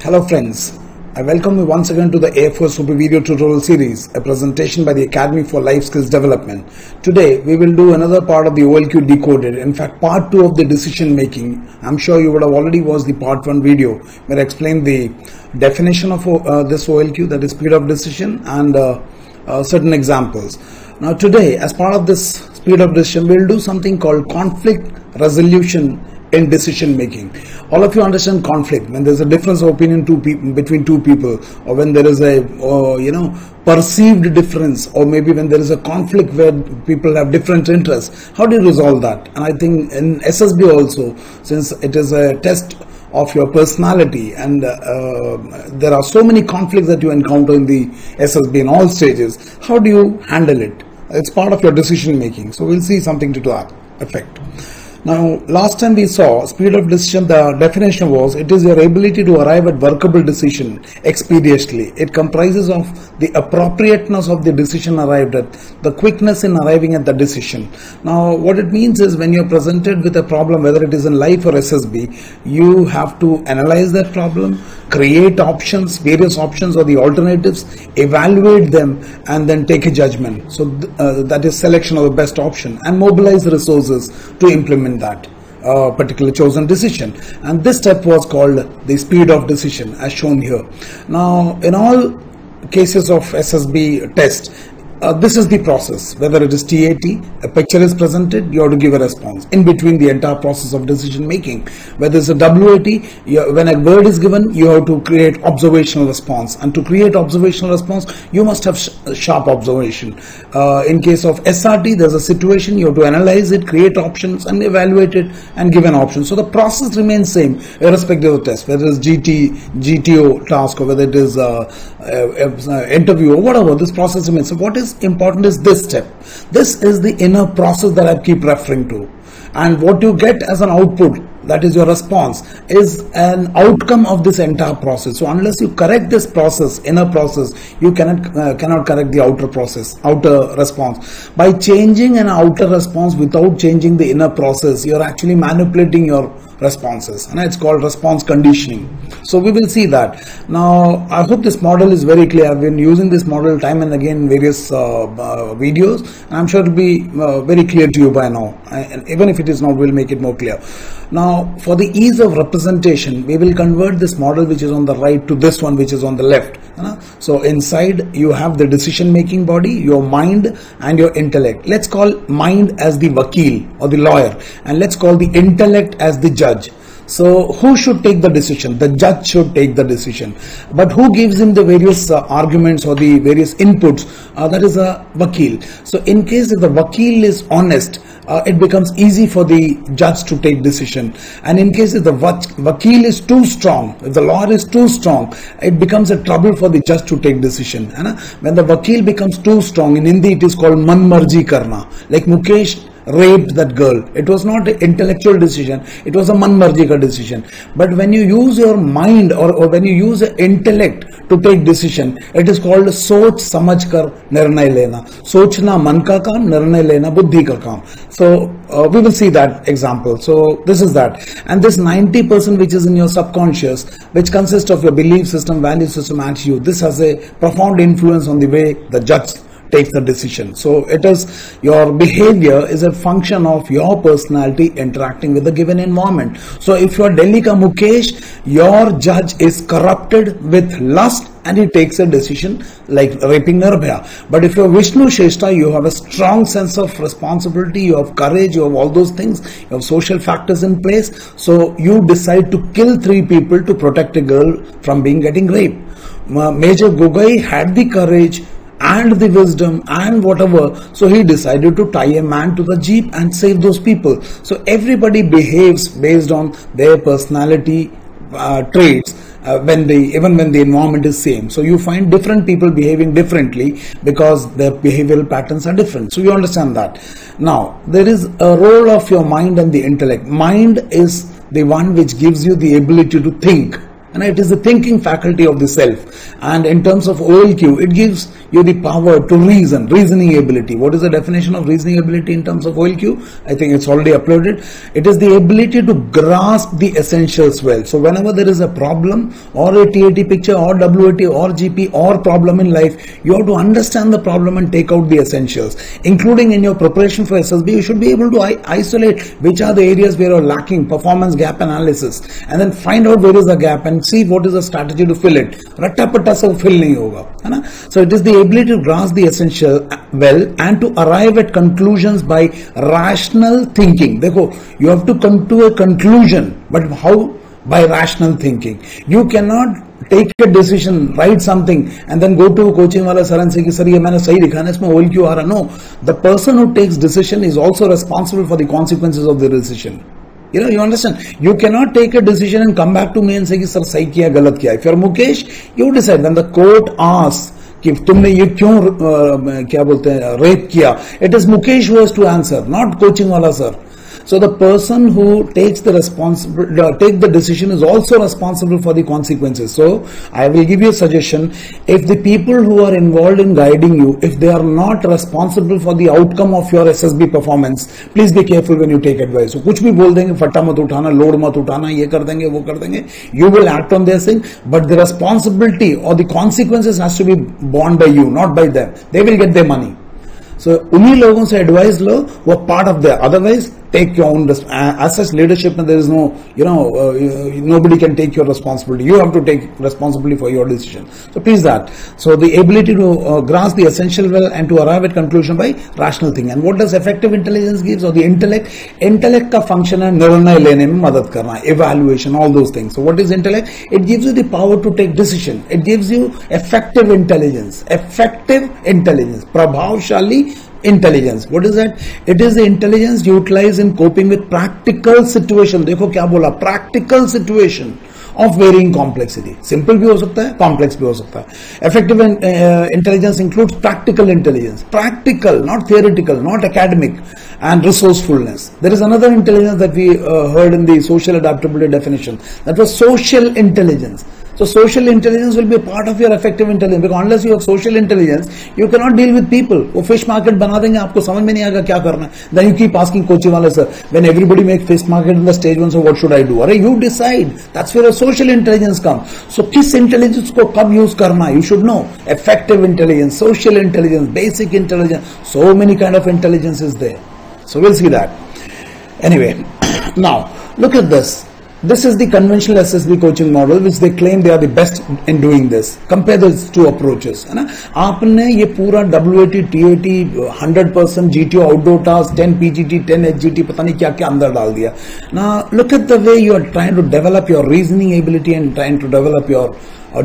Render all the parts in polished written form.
Hello friends, I welcome you once again to the AFOSOP video tutorial series, a presentation by the Academy for Life Skills Development. Today we will do another part of the OLQ decoded, in fact part 2 of the decision making. I'm sure you would have already watched the part 1 video where I explained the definition of this OLQ, that is speed of decision, and certain examples. Now today, as part of this speed of decision, we will do something called conflict resolution in decision making. All of you understand conflict when there's a difference of opinion between two people, or when there is a perceived difference, or maybe when there is a conflict where people have different interests. How do you resolve that? And I think in SSB also, since it is a test of your personality, and there are so many conflicts that you encounter in the SSB in all stages, how do you handle it? It's part of your decision making. So we'll see something to that effect. Now, last time we saw speed of decision, the definition was, it is your ability to arrive at workable decision expeditiously. It comprises of the appropriateness of the decision arrived at, the quickness in arriving at the decision. Now, what it means is when you're presented with a problem, whether it is in life or SSB, you have to analyze that problem, create options, various options or the alternatives, evaluate them, and then take a judgment. So that is selection of the best option, and mobilize resources to implement that particular chosen decision. And this step was called the speed of decision, as shown here. Now, in all cases of SSB test, this is the process. Whether it is TAT, a picture is presented, you have to give a response in between the entire process of decision making. Whether it's a WAT, when a word is given, you have to create observational response, and to create observational response, you must have sharp observation. In case of SRT, there's a situation, you have to analyze it, create options, and evaluate it, and give an option. So the process remains same irrespective of the test, whether it's GTO task, or whether it is interview, or whatever. This process remains. So what is important is this step. This is the inner process that I keep referring to, and what you get as an output, that is your response, is an outcome of this entire process. So unless you correct this process, inner process, you cannot correct the outer process, outer response. By changing an outer response without changing the inner process, you're actually manipulating your responses, and it's called response conditioning. So we will see that. Now, I hope this model is very clear. I've been using this model time and again in various videos, and I'm sure it will be very clear to you by now, and even if it is not, we'll make it more clear. Now, for the ease of representation, we will convert this model which is on the right to this one which is on the left. So inside you have the decision making body, your mind, and your intellect. Let's call mind as the vakil or the lawyer, and let's call the intellect as the judge. So who should take the decision? The judge should take the decision. But who gives him the various arguments or the various inputs? That is a vakil. So in case if the vakil is honest, it becomes easy for the judge to take decision. And in case if the vakil is too strong, if the lawyer is too strong, it becomes a trouble for the judge to take decision. When the vakil becomes too strong, in Hindi it is called man marji karna. Like Mukesh raped that girl. It was not an intellectual decision, it was a man marji ka decision. But when you use your mind, or when you use the intellect to take decision, it is called soch samajh kar nirnay lena. Sochna man ka kaam, nirnay lena buddhi ka kaam. So we will see that example. So this is that. And this 90% which is in your subconscious, which consists of your belief system, value system, attitude, this has a profound influence on the way the judge takes the decision. So it is, your behavior is a function of your personality interacting with the given environment. So if you are Delhi ka Mukesh, your judge is corrupted with lust, and he takes a decision like raping Nirbhaya. But if you are Vishnu Sheshta, you have a strong sense of responsibility, you have courage, you have all those things, you have social factors in place. So you decide to kill 3 people to protect a girl from getting raped. Major Gogoi had the courage and the wisdom and whatever, so he decided to tie a man to the jeep and save those people. So everybody behaves based on their personality traits, even when the environment is same. So you find different people behaving differently because their behavioral patterns are different. So you understand that. Now, there is a role of your mind and the intellect. Mind is the one which gives you the ability to think. and it is the thinking faculty of the self. And in terms of OLQ, it gives you the power to reason, reasoning ability. What is the definition of reasoning ability in terms of OLQ? I think it's already uploaded. It is the ability to grasp the essentials well. So whenever there is a problem or a TAT picture or WAT or GP or problem in life, you have to understand the problem and take out the essentials. Including in your preparation for SSB, you should be able to isolate which are the areas where you're lacking, performance gap analysis, and then find out where is the gap and see what is the strategy to fill it. Ratta-patta se fill nahi hoga. So it is the ability to grasp the essential well and to arrive at conclusions by rational thinking. Dekho, you have to come to a conclusion, but how? By rational thinking. You cannot take a decision, write something and then go to coaching wala sir and say ki sir ye maine sahi likha na, isme OLQ aa raha. No, the person who takes decision is also responsible for the consequences of the decision. You understand? You cannot take a decision and come back to me and say ki sir sahi kiya, galat kiya. If you're Mukesh, you decide. Then the court asks कि तुमने ये क्यों क्या बोलते हैं rape किया. It is Mukesh who has to answer, not coaching wala sir. So the person who takes the decision is also responsible for the consequences. So I will give you a suggestion. If the people who are involved in guiding you, if they are not responsible for the outcome of your SSB performance, please be careful when you take advice. So कुछ भी बोल देंगे, फट्टा मत उठाना, load मत उठाना, ये कर देंगे, वो कर देंगे. You will act on their thing, but the responsibility or the consequences has to be borne by you, not by them. They will get their money. So उन्हीं लोगों से advice लो, वो part of their. Otherwise, take your own. As such, leadership, there is no, nobody can take your responsibility. You have to take responsibility for your decision. So please that. So the ability to grasp the essential well and to arrive at conclusion by rational thinking. And what does effective intelligence gives? Or the intellect? Intellect का function है निर्णय लेने में मदद करना, evaluation, all those things. So what is intellect? It gives you the power to take decision. It gives you effective intelligence. Effective intelligence. प्रभावशाली intelligence. What is that? It is the intelligence utilized in coping with practical situation. देखो क्या बोला? Practical situation of varying complexity. Simple भी हो सकता है, complex भी हो सकता है. Effective intelligence includes practical intelligence. Practical, not theoretical, not academic, and resourcefulness. There is another intelligence that we heard in the social adaptability definition. That was social intelligence. So social intelligence will be a part of your effective intelligence, because unless you have social intelligence, you cannot deal with people. वो fish market बना देंगे, आपको समझ में नहीं आएगा क्या करना है. Then you keep asking coaching वाले sir, when everybody makes fish market in the stage one, so what should I do? अरे you decide. That's where a social intelligence comes. So किस intelligence को कब use करना है? You should know. Effective intelligence, social intelligence, basic intelligence. So many kind of intelligence is there. So we'll see that. Anyway, now look at this. This is the conventional SSB coaching model, which they claim they are the best in doing this. Compare these two approaches. है ना? आपने ये पूरा WAT, TAT, 100% GTO, outdoor task, 10 PGT, 10 HGT, पता नहीं क्या क्या अंदर डाल दिया. Now look at the way you are trying to develop your reasoning ability and trying to develop your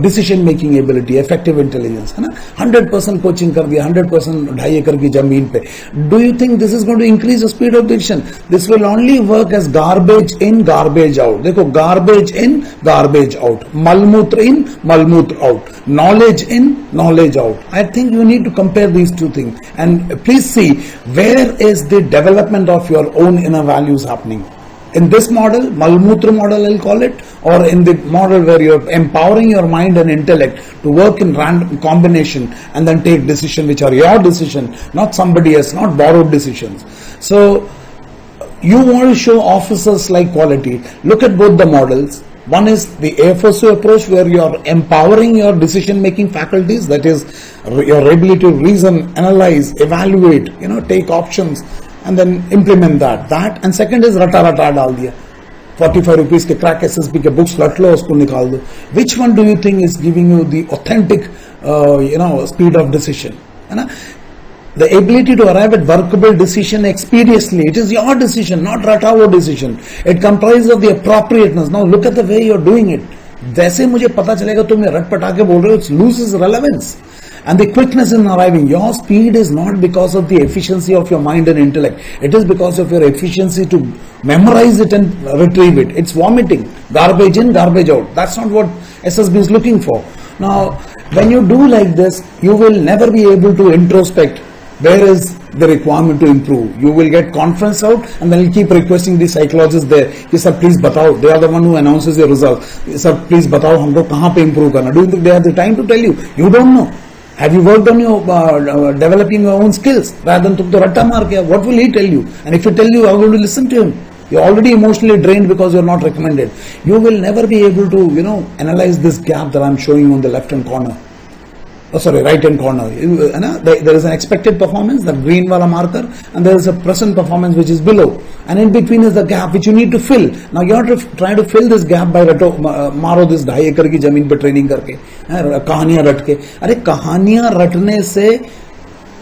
decision making ability, effective intelligence, है ना? 100% coaching कर दिया, 100% 2.5 एकड़ की जमीन पे. Do you think this is going to increase the speed of decision? This will only work as garbage in, garbage out. देखो, garbage in, garbage out. Malmutra in, malmutra out. Knowledge in, knowledge out. I think you need to compare these two things and please see where is the development of your own inner values happening. In this model, Malmutra model I'll call it, or in the model where you're empowering your mind and intellect to work in random combination and then take decisions which are your decision, not somebody else, not borrowed decisions. So you want to show officers like quality. Look at both the models. One is the AFOSO approach, where you are empowering your decision making faculties, that is your ability to reason, analyze, evaluate, take options and then implement that. And second is rata डाल दिया, 45 rupees के crack SSB के books लट लो, उसको निकाल दो. Which one do you think is giving you the authentic speed of decision? है ना? The ability to arrive at workable decision expeditiously. It is your decision, not ratavo decision. It comprises of the appropriateness. Now look at the way you are doing it. वैसे मुझे पता चलेगा तुम रट पटा के बोल रहे हो, it loses relevance. And the quickness in arriving, your speed is not because of the efficiency of your mind and intellect. It is because of your efficiency to memorize it and retrieve it. It's vomiting. Garbage in, garbage out. That's not what SSB is looking for. Now, when you do like this, you will never be able to introspect. Where is the requirement to improve? You will get conference out and then you'll keep requesting the psychologists there. Yes, sir, please batao. They are the one who announces your result. Yes, sir, please batao, humko kahan pe improve karna. Do you think they have the time to tell you? You don't know. Have you worked on your developing your own skills rather than tum to ratta maar kiya? What will he tell you? And if he tell you, how will you listen to him? You're already emotionally drained because you're not recommended. You will never be able to, analyze this gap that I'm showing you on the left-hand corner. Right-hand corner. There is an expected performance, the green wala marker, and there is a present performance which is below. And in between is the gap which you need to fill. Now you have to try to fill this gap by maro this 2.5 acre की जमीन पे training करके, कहानियां रट के. अरे कहानियां रटने से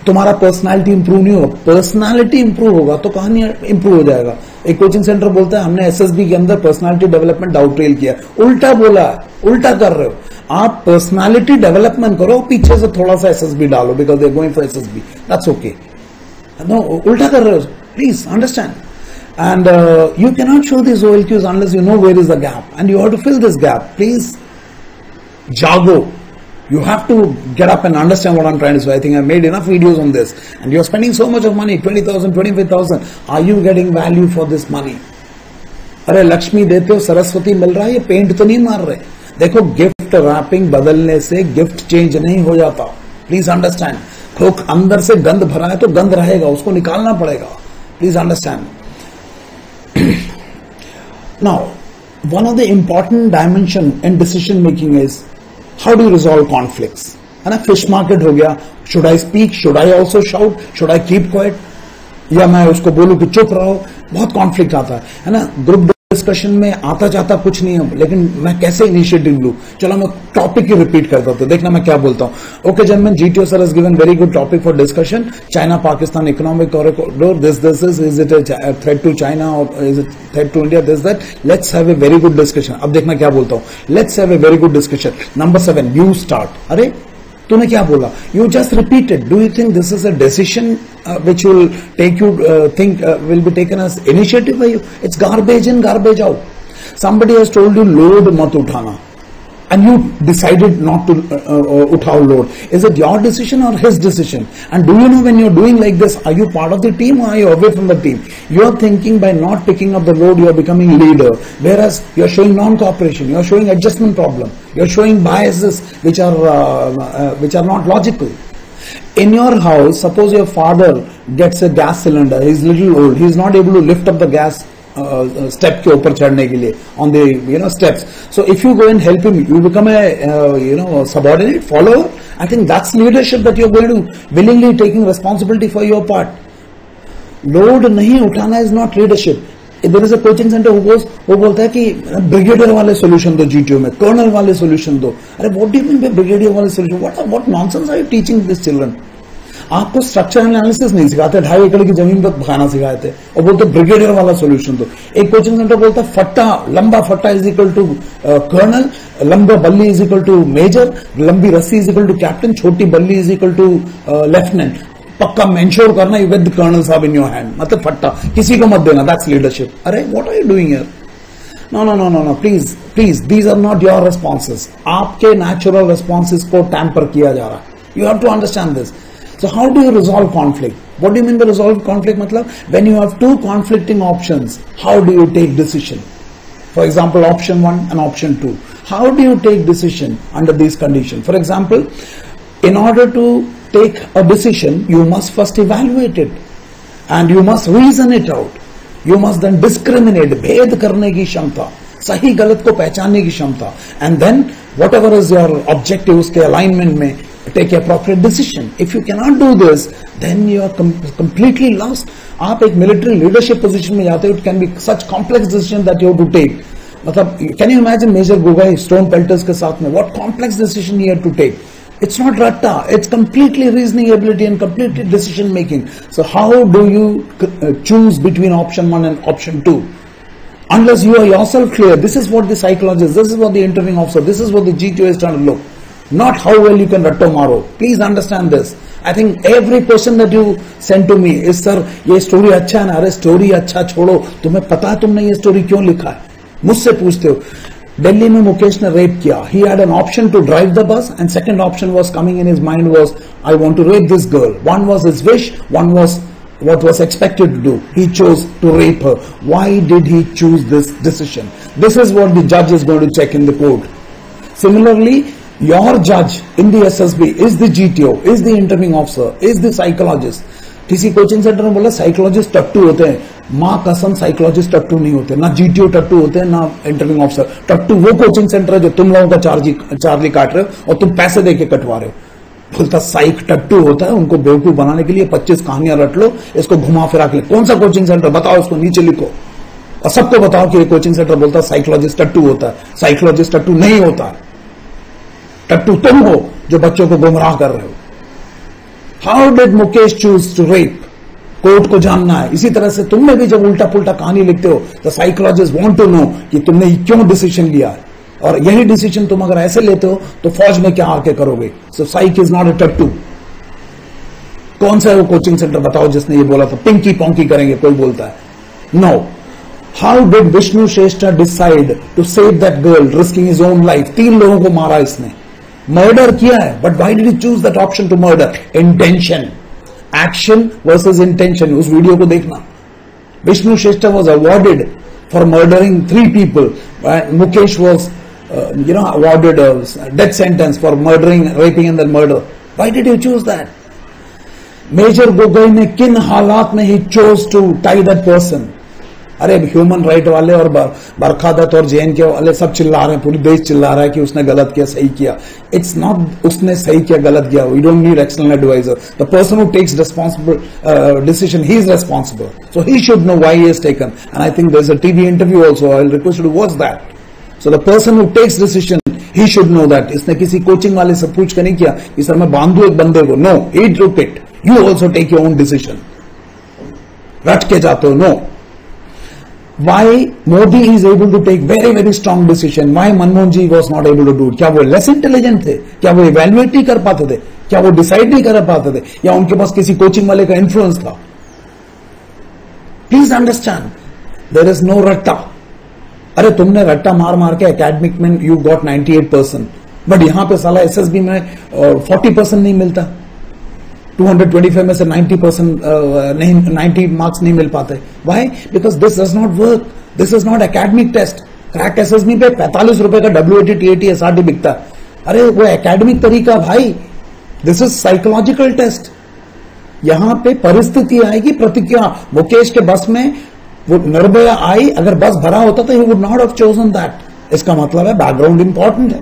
तुम्हारा पर्सनालिटी इंप्रूव नहीं होगा. पर्सनालिटी इंप्रूव होगा तो कहानियां इंप्रूव हो जाएगा. एक कोचिंग सेंटर बोलता है हमने एसएसबी के अंदर पर्सनालिटी डेवलपमेंट आउट ट्रेल किया. उल्टा बोला, उल्टा कर रहे हो. आप पर्सनालिटी डेवलपमेंट करो, पीछे से थोड़ा सा एसएसबी डालो because they going for SSB. That's okay. No, उल्टा कर रहे हो. Please understand. And you cannot show these OLQs unless you know where is the gap, and you have to fill this gap. Please, jago. You have to get up and understand what I'm trying to say. I think I've made enough videos on this, and you're spending so much of money, 20,000, 25,000. Are you getting value for this money? अरे लक्ष्मी देते हो, सरस्वती मिल रहा है, ये paint तो नहीं मार रहे. देखो, गिफ्ट रैपिंग बदलने से गिफ्ट चेंज नहीं हो जाता. Please understand. खोक अंदर से गंद भरा है तो गंद रहेगा, उसको निकालना पड़ेगा. Please understand. Now, one of the important dimension in decision making is how do you resolve conflicts? है ना, fish market हो गया. Should I speak? Should I also shout? Should I keep quiet? या मैं उसको बोलूं कि चुप रहो. बहुत कॉन्फ्लिक्ट आता है ना. ग्रुप डिस्कशन में आता जाता कुछ नहीं है, लेकिन मैं कैसे इनिशिएटिव लूं. चलो मैं टॉपिक ही रिपीट करता हूं, देखना मैं क्या बोलता हूं. Okay gentlemen, GTO sir has given very good topic for discussion. China Pakistan economic corridor, this is it a threat to China और is it threat to India, this that. Let's have a very good discussion. अब देखना क्या बोलता हूं. Let's have a very good discussion. Number 7, you start. अरे तूने क्या बोला? You just repeated. Do you think this is a decision which will take you think will be taken as initiative by you? It's garbage in, garbage out. Somebody has told you load mat uthana, and you decided not to uthao load. Is it your decision or his decision? And do you know when you're doing like this, are you part of the team or are you away from the team? You're thinking by not picking up the load, you're becoming leader. Whereas you're showing non-cooperation, you're showing adjustment problem, you're showing biases which are not logical. In your house, suppose your father gets a gas cylinder, he's little old, he's not able to lift up the gas step के ऊपर चढ़ने के लिए on the steps. So if you go and help him, you become a subordinate follower. I think that's leadership, that you're going to willingly taking responsibility for your part. Load नहीं उठाना is not leadership. There is a coaching center who goes, वो बोलता है कि brigadier वाले solution दो GTO में, colonel वाले सोल्यूशन दो. अरे what do you mean by brigadier वाले solution? What nonsense are you teaching these children? आपको स्ट्रक्चर एनालिसिस नहीं सिखाते, 2.5 एकड़ की जमीन पर खाना सिखाए थे और बोलते ब्रिगेडियर वाला सोल्यूशन दो. एक कोचिंग सेंटर बोलता फट्टा, लंबा फट्टा इज इक्वल टू कर्नल, लंबा बल्ली इज इक्वल टू मेजर, लंबी रस्सी इज इक्वल टू कैप्टन, छोटी बल्ली इज इक्वल टू लेफ्टिनेंट. पक्का मेंश्योर करना यू विद कर्नल साहब इन योर हैंड. मतलब फट्टा किसी को मत देना. That's leadership. अरे what are you doing here? No. Please, these are not your responses. आपके natural responses को tamper किया जा रहा है. You have to understand this. So how do you resolve conflict? What do you mean by resolve conflict? मतलब when you have two conflicting options, how do you take decision? For example, option 1 and option 2. How do you take decision under these conditions? For example, in order to take a decision, you must first evaluate it and you must reason it out. You must then discriminate, भेद करने की क्षमता, सही गलत को पहचानने की क्षमता, and then whatever is your objective उसके alignment में take appropriate decision. If you cannot do this, then you are completely lost. आप एक military leadership position में जाते हो, it can be such complex decision that you have to take. मतलब can you imagine Major Gugai stone pelters के साथ में what complex decision he had to take? It's not ratta, it's completely reasoning ability and completely decision making. So how do you choose between option 1 and option 2? Unless you are yourself clear, this is what the psychologist, this is what the interviewing officer, this is what the GTO is trying to look. Not how well you can ratto maro. Please understand this. I think every question that you send to me is, sir, ये story अच्छा है ना? अरे story अच्छा छोड़ो, तुम्हें पता है तुमने ये story क्यों लिखा है? मुझसे पूछते हो. दिल्ली में मुकेश ने रेप किया. He had an option to drive the bus and second option was coming in his mind was, I want to rape this girl. One was his wish, one was what was expected to do. He chose to rape her. Why did he choose this decision? This is what the judge is going to check in the court. Similarly, your judge in the SSB is the GTO, is the interviewing officer, is the psychologist. किसी coaching centre में बोला psychologist टट्टू होते हैं. माँ कसम psychologist टट्टू नहीं होते, ना जीटीओ टट्टू होते हैं, ना इंटरव्यूइंग ऑफिसर टट्टू. वो कोचिंग सेंटर है जो तुम लोगों का चार्जी काट रहे हो और तुम पैसे देके कटवा रहे हो. बोलता साइक टट्टू होता है, उनको बेवकूफ बनाने के लिए 25 कहानियां रट लो, इसको घुमा फिरा के. कौन सा कोचिंग सेंटर बताओ, उसको नीचे लिखो और सबको बताओ कि ये कोचिंग सेंटर बोलता है साइकोलॉजिस्ट टट्टू होता है. साइकोलॉजिस्ट टट्टू नहीं होता है. टट्टू तुम हो जो बच्चों को गुमराह कर रहे हो. How did Mukesh choose to rape? Court को जानना है. इसी तरह से तुमने भी जब उल्टा पुल्टा कहानी लिखते हो तो साइकोलॉजिस्ट वांट टू नो कि तुमने क्यों डिसीजन लिया है, और यही डिसीजन तुम अगर ऐसे लेते हो तो फौज में क्या आके करोगे. सो साइक इज नॉट ए टट्टू. कौन सा है वो कोचिंग सेंटर बताओ जिसने ये बोला था पिंकी पोंकी करेंगे, कोई बोलता है. No. How did Vishnu Shrestha decide to save that girl risking his own life? 3 लोगों को मारा इसने, मर्डर किया है, but why did he choose that option to murder? Intention. Action versus intention. उस वीडियो को देखना. Vishnu Shrestha was awarded for murdering 3 people. Mukesh was awarded a death sentence for murdering, raping and then murder. Why did you choose that? Major Gogoi ने किन हालात में ही chose to tie that person? अरे human right वाले और बरखा दत्त और जेएनके वाले सब चिल्ला रहे हैं, पूरी देश चिल्ला रहा है कि उसने गलत किया, सही किया. इट्स नॉट उसने सही किया गलत किया. We don't need external advisor. The person who takes responsible decision, he is responsible. So he should know why he has taken. And I think there is a TV interview also. I will request you to watch that. So the person who takes decision, he should know that. इसने किसी coaching वाले से पूछ कर नहीं किया कि sir मैं बांधू एक बंदे को. No, he took it. You also take your own decision. रट के जाते हो. No. Why Modi is able to take very very strong decision? Why Manmohan ji was not able to do it? क्या वो less intelligent थे? क्या वो evaluate नहीं कर पाते थे? क्या वो decide नहीं कर पाते थे? या उनके पास किसी कोचिंग वाले का influence था? Please understand, there is no रट्टा. अरे तुमने रट्टा मार मार के एकेडमिक में यू गॉट 98%, बट यहां पे साला एसएसबी में 40% नहीं मिलता. 225 में से 90% नहीं, 90 मार्क्स नहीं मिल पाते. Why? Because this does not work. This is not academic test. Crack SSB पे 45 रुपए का WAT, TAT, SRT बिकता है. अरे वो एकेडमिक तरीका भाई. This is psychological test. यहां पे परिस्थिति आएगी, प्रतिक्रिया. मुकेश के बस में वो निर्भया आई, अगर बस भरा होता तो he would not have chosen that. इसका मतलब है बैकग्राउंड इंपॉर्टेंट है.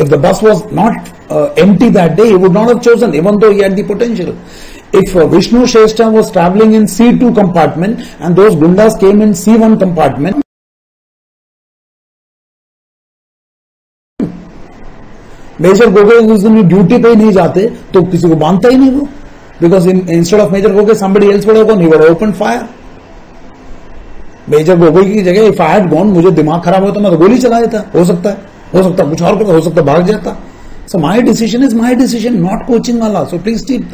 If the bus was not empty that day, he would not have chosen even though he had the potential. If Vishnu Shrestha was travelling in C2 compartment and those goondas came in C1 compartment, major Gogoi उस दिन duty पे ही नहीं जाते तो किसी को बांधता ही नहीं वो. Because instead of major Gogoi somebody else would have gone, he would have opened fire. Major Gogoi की जगह इफ आई हैड गॉन, मुझे दिमाग खराब हो तो मैं तो गोली चला देता. हो सकता है कुछ और करता, हो सकता है भाग जाता. So my decision is my decision, not coaching वाला. So please keep.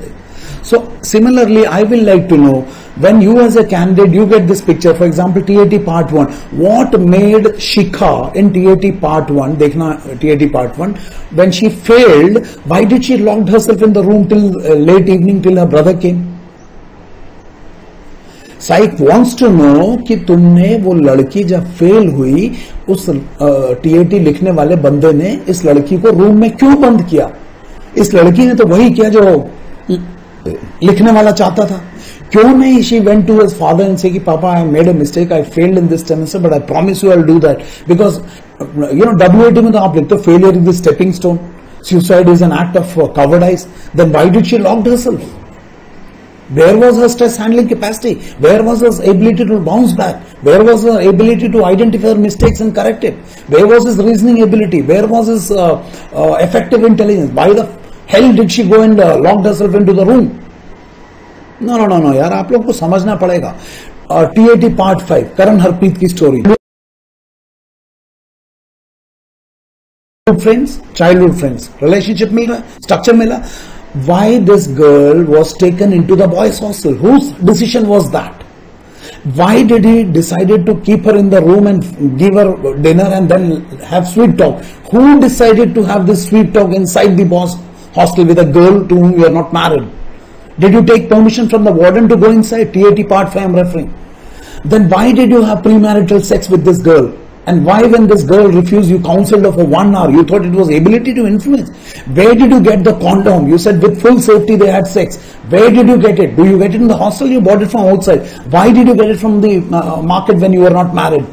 So similarly, I will like to know, when you as a candidate, you get this picture, for example, TAT part 1, what made Shikha in TAT part 1, dekhna TAT part 1, when she failed, why did she locked herself in the room till late evening till her brother came? Psych wants to know कि तुमने वो लड़की जब fail हुई, उस TAT लिखने वाले बंदे ने इस लड़की को रूम में क्यों बंद किया? इस लड़की ने तो वही किया जो लिखने वाला चाहता था. क्यों नहीं she went to his father and say कि पापा I made a mistake, I failed in this semester, but I promise you I'll do that. Because WAT में तो आप लिखते हो failure is the stepping stone, suicide is an act of cowardice. Then why did she lock herself? Where was her stress handling capacity? Where was her ability to bounce back? Where was her ability to identify her mistakes and correct it? Where was his reasoning ability? Where was his effective intelligence? Why the hell did she go and locked herself into the room? No, यार आप लोग को समझना पड़ेगा. TAT part 5, करण हरप्रीत की story. Friends, childhood friends, relationship मिल रहा है, structure मिला. Why this girl was taken into the boys' hostel? Whose decision was that? Why did he decided to keep her in the room and give her dinner and then have sweet talk? Who decided to have this sweet talk inside the boss hostel with a girl to whom you are not married? Did you take permission from the warden to go inside? TAT part 5 I am referring. Then why did you have premarital sex with this girl? And why, when this girl refused, you counseled her for 1 hour? You thought it was ability to influence. Where did you get the condom? You said with full safety they had sex. Where did you get it? Do you get it in the hostel? You bought it from outside. Why did you get it from the market when you were not married?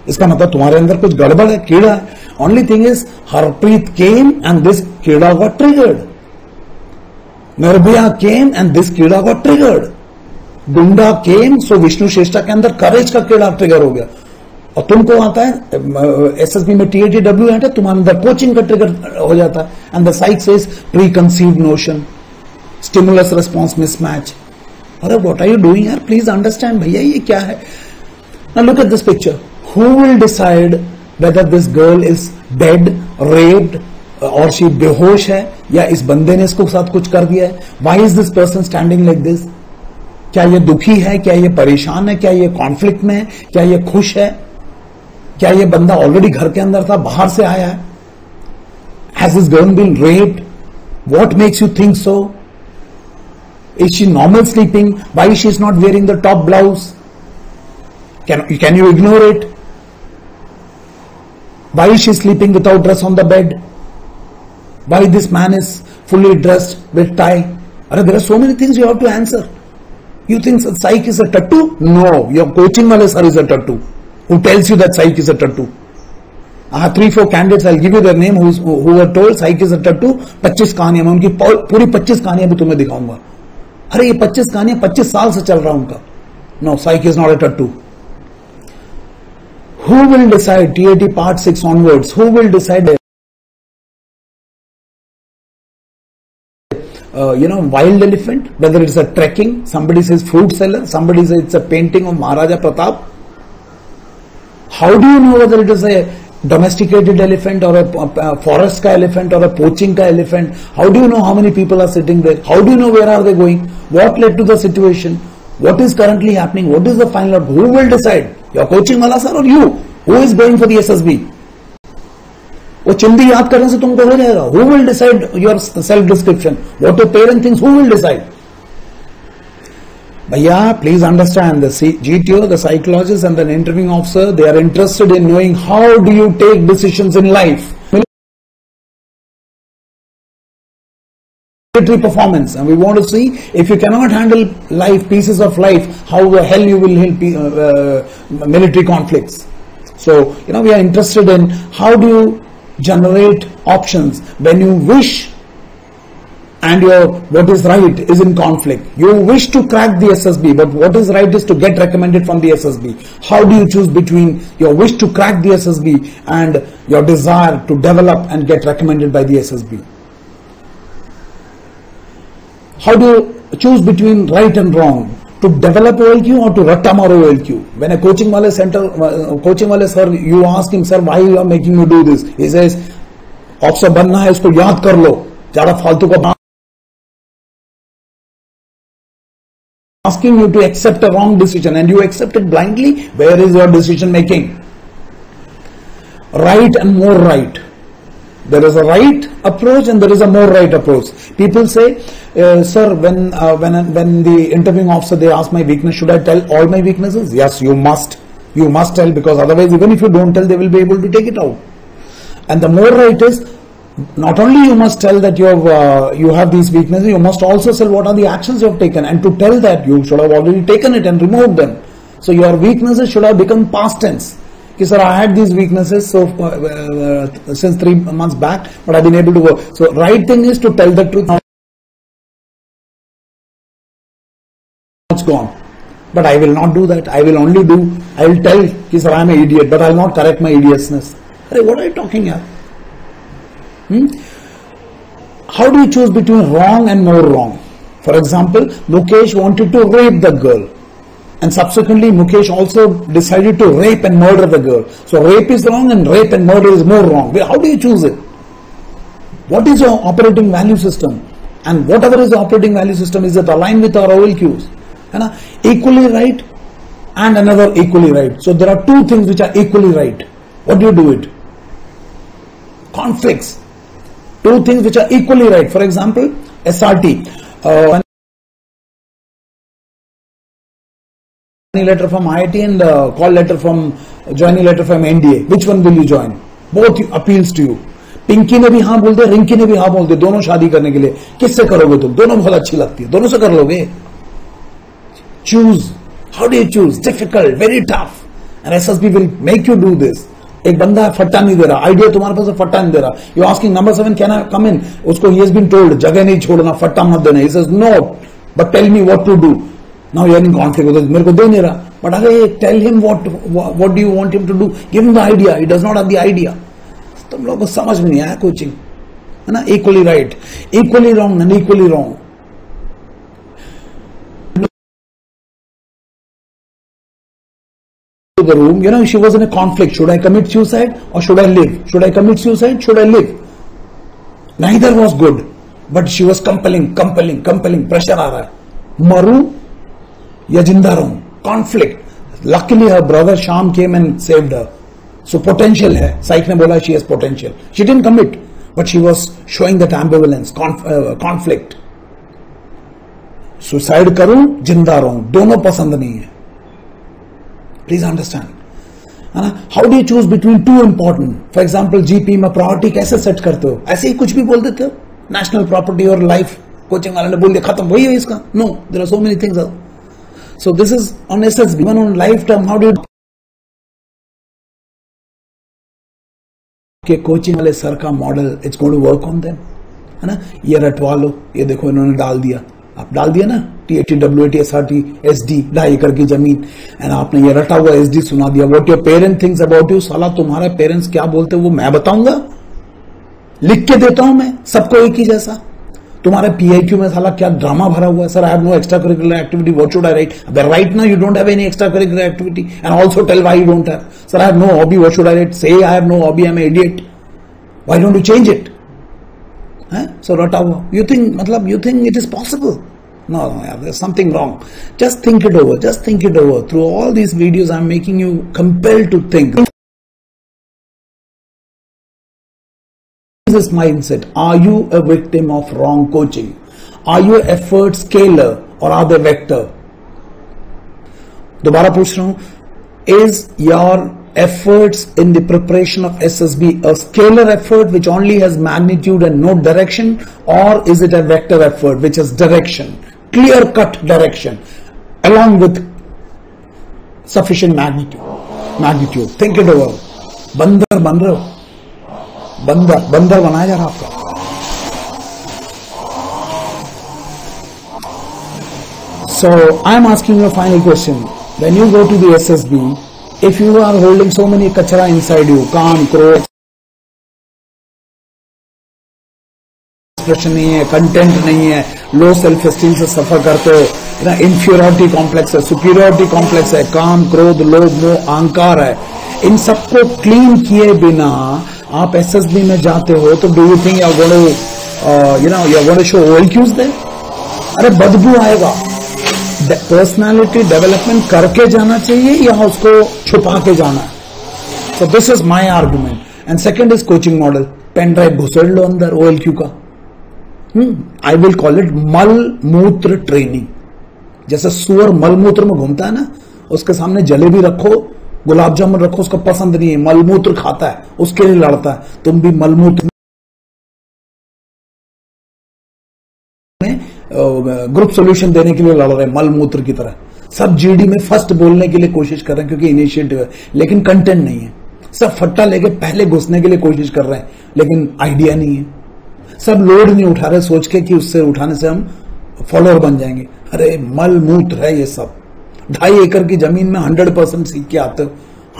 इसका मतलब तुम्हारे अंदर कुछ गड़बड़ है, कीड़ा है. Only thing is, Harpreet came and this कीड़ा got triggered. Nirbhaya came and this कीड़ा got triggered. गुंडा came, so विष्णु श्रेष्ठा के अंदर करेज का कीड़ा ट्रिगर हो गया. और तुमको आता है एसएसबी में TATW है, तुम्हारे अंदर कोचिंग का ट्रिगर हो जाता है. And the psych says pre conceived notion, stimulus response mismatch. अरे व्हाट आर यू डूइंग यार, प्लीज अंडरस्टैंड भैया ये क्या है. Now look at this picture. Who will decide whether this girl is dead, raped और शी बेहोश है, या इस बंदे ने इसको साथ कुछ कर दिया है. Why is this person standing like this? क्या ये दुखी है, क्या ये परेशान है, क्या ये कॉन्फ्लिक्ट में है, क्या ये खुश है, क्या ये बंदा ऑलरेडी घर के अंदर था, बाहर से आया है? Has this girl been raped? What makes you think so? Is she normal sleeping? Why she is not wearing the top blouse? Can you ignore it? Why is she sleeping without dress on the bed? Why this man is fully dressed with tie? अरे there are so many things you have to answer. You think psych is a tattoo? No, your coaching wale sir is a tattoo. Who tells you that psych is a tattoo? I have 3-4 candidates, I'll give you their name who were told psych is a tattoo. 25 कहानियां, मैं उनकी पूरी 25 कहानियां भी तुम्हें दिखाऊंगा. अरे ये 25 कहानियां 25 साल से चल रहा उनका. No, psych is not a tattoo. Who will decide? TAT part 6 onwards. Who will decide? Wild elephant, whether it's a trekking, somebody says fruit seller, somebody says it's a painting of Maharaja Pratap. How do you know whether it is a domesticated elephant or a forest ka elephant or a poaching ka elephant? How do you know how many people are sitting there? How do you know where are they going? What led to the situation? What is currently happening? What is the final outcome? Who will decide? Your coaching wala sir or you? Who is going for the SSB? वो चिंदी याद करने से तुमको हो जाएगा. Who will decide your self description? What your parent thinks, who will decide? Bhaiya, please understand, the GTO, the psychologist and the interviewing officer, they are interested in knowing how do you take decisions in life. Military performance, and we want to see if you cannot handle life, pieces of life, how the hell you will handle military conflicts. So, we are interested in how do you generate options when you wish and your what is right is in conflict. You wish to crack the SSB, but what is right is to get recommended from the SSB. How do you choose between your wish to crack the SSB and your desire to develop and get recommended by the SSB? How do you choose between right and wrong? To develop OLQ or to ratamar OLQ? When a coaching wale sir, you ask him, sir, why you are making me do this? He says, officer बनना है, इसको याद कर लो, ज़्यादा फालतू का. Asking you to accept a wrong decision and you accept it blindly. Where is your decision making? Right and more right. There is a right approach and there is a more right approach. People say, sir, when the interviewing officer, they ask my weakness, should I tell all my weaknesses? Yes, you must. You must tell, because otherwise even if you don't tell, they will be able to take it out. And the more right is, not only you must tell that you have these weaknesses, you must also tell what are the actions you have taken. And to tell that, you should have already taken it and removed them. So your weaknesses should have become past tense. Sir, I had these weaknesses since 3 months back, but I've been able to work. So right thing is to tell the truth. Now it's gone. But I will not do that. I will tell, sir, I am an idiot, but I will not correct my idiotsness. Hey, what are you talking here? How do you choose between wrong and more wrong? For example, Mukesh wanted to rape the girl. And subsequently, Mukesh also decided to rape and murder the girl. So rape is wrong and rape and murder is more wrong. How do you choose it? What is your operating value system? And whatever is the operating value system, is it aligned with our OLQs? Equally right and another equally right. So there are two things which are equally right. What do you do it? Conflicts. Two things which are equally right. For example, SRT. Letter from IIT and call letter from joining letter from NDA. Which one will you join? Both appeals to you. Pinky ने भी हाँ बोल दिया, रिंकी ने भी हाँ बोल दिया, दोनों शादी करने के लिए. किससे करोगे तुम? दोनों बहुत अच्छी लगती है, दोनों से कर लोगे. Choose. How do you choose? Difficult, very tough. And SSB will make you do this. एक बंदा फट्टा नहीं दे रहा, आइडिया तुम्हारे पास फट्टा नहीं दे रहा. You asking number 7 can I come in? उसको he has been told जगह नहीं छोड़ना, फट्टा मत देना. He says no, but tell me what to do. Now you are in conflict with मेरे को दे नहीं रहा. But अगर tell him what do you want him to do? Give him the idea. He does not have the idea. तुम लोगों को समझ में नहीं आया कोचिंग, है ना? Equally right, equally wrong, and equally wrong. The room, she was in a conflict. Should I commit suicide or should I live? Should I commit suicide? Should I live? Neither was good, but she was compelling. Pressure आ रहा है, मरू या जिंदा रहूं. Conflict. Luckily her brother Sham came and saved her. So potential है. Psych ने बोला she has potential. She didn't commit, but she was showing that ambivalence, conflict. Suicide करूं, जिंदा रहूं, दोनों पसंद नहीं है. Please understand. How do you choose between two important? For example, GP में priority कैसे सेट करते हो? ऐसे ही कुछ भी बोल देते हो? National property और life coaching वाले ने बोल दिया खत्म, वही है इसका? No, there are so many things. So this is on SSB. Even on life term, how do you? के कोचिंग वाले सर का model, it's going to work on them, है ना? ये रटवा लो, ये देखो इन्होंने डाल दिया, आप डाल दिया ना, T80, W80, SRT, SD, 2.5 एकड़ की जमीन, एंड आपने ये रटा हुआ SD सुना दिया. What your parent thinks about you, साला तुम्हारे पेरेंट्स क्या बोलते हैं वो मैं बताऊंगा? लिख के देता हूं मैं सबको एक ही जैसा. तुम्हारे PIQ में साला क्या ड्रामा भरा हुआ है. Sir, I have no extracurricular activity, what should I write? But right now you don't have any extracurricular activity, and also tell why you don't have. Sir, I have no hobby, what should I write? Say I have no hobby, I'm an idiot. Why don't you change it? So rata hua. You think it is possible? No, there's something wrong. Just think it over. Through all these videos, I'm making you compelled to think. This mindset. Are you a victim of wrong coaching? Are your efforts scalar or are they vector? दोबारा पूछ रहा हूं. Is your efforts in the preparation of SSB a scalar effort which only has magnitude and no direction, or is it a vector effort which has direction, clear cut direction along with sufficient magnitude? Think it over. बंदर बन रहे हो, बंदर बनाया जा रहा आपका. So I am asking you a final question. When you go to the SSB, if you are holding so many kachara inside you, काम, क्रोध, एक्सप्रेशन नहीं है, कंटेंट नहीं है, लो सेल्फ एस्टीम से सफर करते हो, ना इंफीरियरिटी कॉम्प्लेक्स है, सुपीरियरिटी कॉम्प्लेक्स है, काम, क्रोध, लोभ, मोह, अहंकार है, इन सबको क्लीन किए बिना आप SSB में जाते हो तो do you think you are going to show OLQs there? अरे बदबू आएगा. पर्सनालिटी डेवलपमेंट करके जाना चाहिए या उसको छुपा के जाना है? So this is my argument. And second is coaching model. Pen drive घुसेड़ लो अंदर OLQ का. आई विल कॉल इट मल मूत्र ट्रेनिंग. जैसे सुअर मल मूत्र में घूमता है ना, उसके सामने जलेबी रखो, गुलाब जामुन रखो, उसको पसंद नहीं है, मलमूत्र खाता है, उसके लिए लड़ता है. तुम भी मलमूत्र में ग्रुप सॉल्यूशन देने के लिए लड़ रहे हैं, मलमूत्र की तरह. सब GD में फर्स्ट बोलने के लिए कोशिश कर रहे हैं क्योंकि इनिशिएटिव है, लेकिन कंटेंट नहीं है. सब फट्टा लेके पहले घुसने के लिए कोशिश कर रहे हैं, लेकिन आइडिया नहीं है. सब लोड नहीं उठा रहे सोच के कि उससे उठाने से हम फॉलोअर बन जाएंगे. अरे मलमूत्र है ये सब. 2.5 एकड़ की जमीन में 100% सीख के आते हो,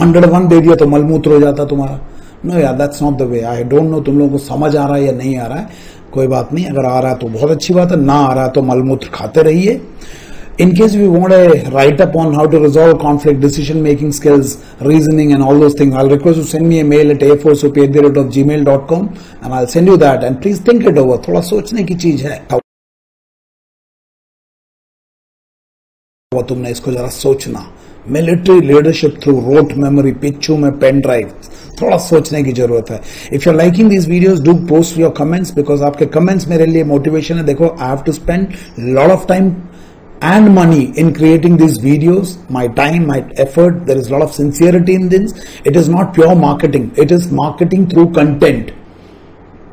101 दे दिया तो मलमूत्र हो जाता तुम्हारा. नो यार, that's not the way. I don't know तुम लोगों को समझ आ रहा है या नहीं आ रहा है. कोई बात नहीं, अगर आ रहा है तो बहुत अच्छी बात है, ना आ रहा है तो मलमूत्र खाते रहिए. In case we want a write-up on how to resolve conflict, decision-making skills, reasoning and all those things, I'll request you send me a mail at afosop@gmail.com and I'll send you that. And please think it over. थोड़ा सोचने की चीज है. तुमने इसको जरा सोचना. Military leadership through rote memory, पिच्चू में पेन ड्राइव, थोड़ा सोचने की जरूरत है. If you are liking these videos, do post your comments, because आपके कमेंट्स मेरे लिए मोटिवेशन है. देखो, I have to spend lot of time and money in creating these videos, my time, my effort. There is a lot of sincerity in this. It is not pure marketing, it is marketing through content.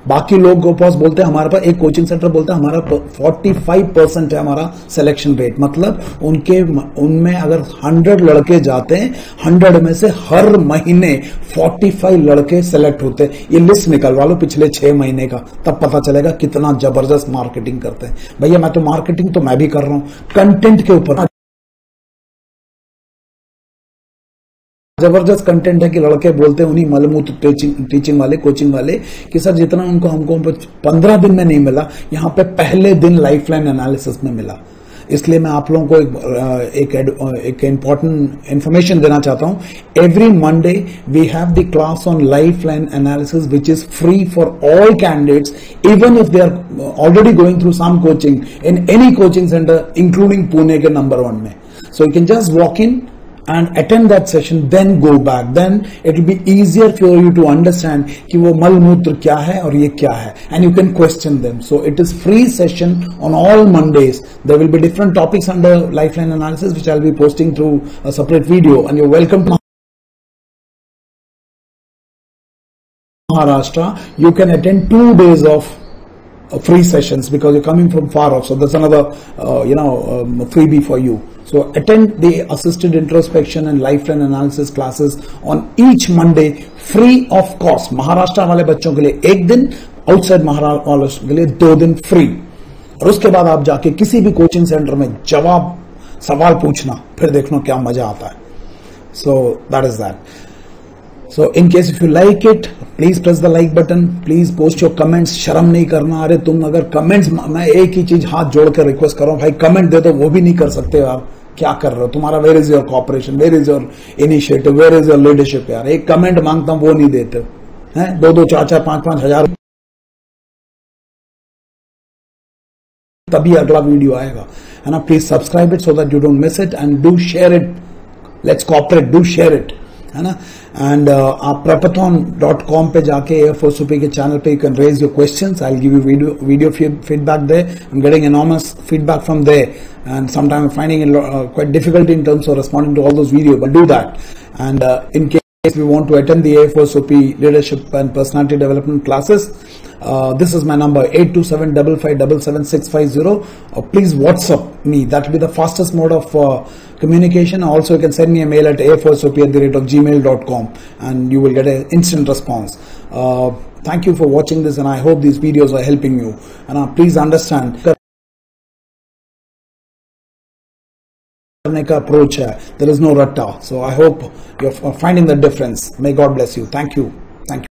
बाकी लोग के पास बोलते हैं, हमारे पास एक coaching centre बोलता है हमारा 45% है हमारा सिलेक्शन रेट. मतलब उनमें अगर 100 लड़के जाते हैं, 100 में से हर महीने 45 लड़के सेलेक्ट होते हैं. ये लिस्ट निकलवा लो पिछले 6 महीने का, तब पता चलेगा कितना जबरदस्त मार्केटिंग करते हैं. भैया मैं तो मार्केटिंग तो मैं भी कर रहा हूं, कंटेंट के ऊपर जबरदस्त कंटेंट है कि लड़के बोलते हैं उन्हीं मलमूत्र टीचिंग वाले, कोचिंग वाले, कि सर जितना हमको 15 दिन में नहीं मिला, यहां पे पहले दिन लाइफलाइन एनालिसिस में मिला. इसलिए मैं आप लोगों को एक इंपॉर्टेंट इंफॉर्मेशन देना चाहता हूं. Every Monday we have the class on lifeline analysis which is free for all candidates, even if they are already going through some coaching in any coaching centre including Pune के number 1 में. So you can just walk in and attend that session, then go back. Then it will be easier for you to understand कि वो मल मूत्र क्या है और ये क्या है, and you can question them. So it is free session on all Mondays. There will be different topics under lifeline analysis which I'll be posting through a separate video, and you're welcome to Maharashtra. You can attend 2 days of free sessions because you're coming from far off. So that's another freebie for you. So attend the assisted introspection and lifeline analysis classes on each Monday free of cost. Maharashtra वाले बच्चों के लिए 1 दिन, outside Maharashtra वाले के लिए 2 दिन free. और उसके बाद आप जाके किसी भी कोचिंग सेंटर में सवाल पूछना, फिर देखना क्या मजा आता है. So that is that. So in case if you like it, please press the like button. Please post your comments. शर्म नहीं करना. अरे तुम अगर कमेंट्स, मैं एक ही चीज हाथ जोड़ कर रिक्वेस्ट कर रहा हूं, भाई कमेंट दे दो, वो भी नहीं कर सकते यार. क्या कर रहे हो तुम्हारा? Where is your cooperation, where is your initiative, where is your leadership? यार एक कमेंट मांगता हूं, वो नहीं देते हैं. 2-2, 4-4, 5-5 हजार, तभी अगला वीडियो आएगा, है ना. Please subscribe it so that you don't miss it, and do share it. Let's cooperate, do share it, है ना. एंड आप prepathon.com पे जाके AFOSOP के चैनल पे you can raise your questions. I will give you video feedback there. I am getting enormous feedback from there, and sometimes I'm finding it quite difficult in terms of responding to all those videos, but do that. And in case you want to attend the AFOSOP leadership and personality development classes, this is my number, 8275577650. Please WhatsApp me. That will be the fastest mode of communication. Also, you can send me a mail at afosop@gmail.com, and you will get an instant response. Thank you for watching this, and I hope these videos are helping you. And please understand, का approach है. There is no ratta. So I hope you're finding the difference. May God bless you. Thank you.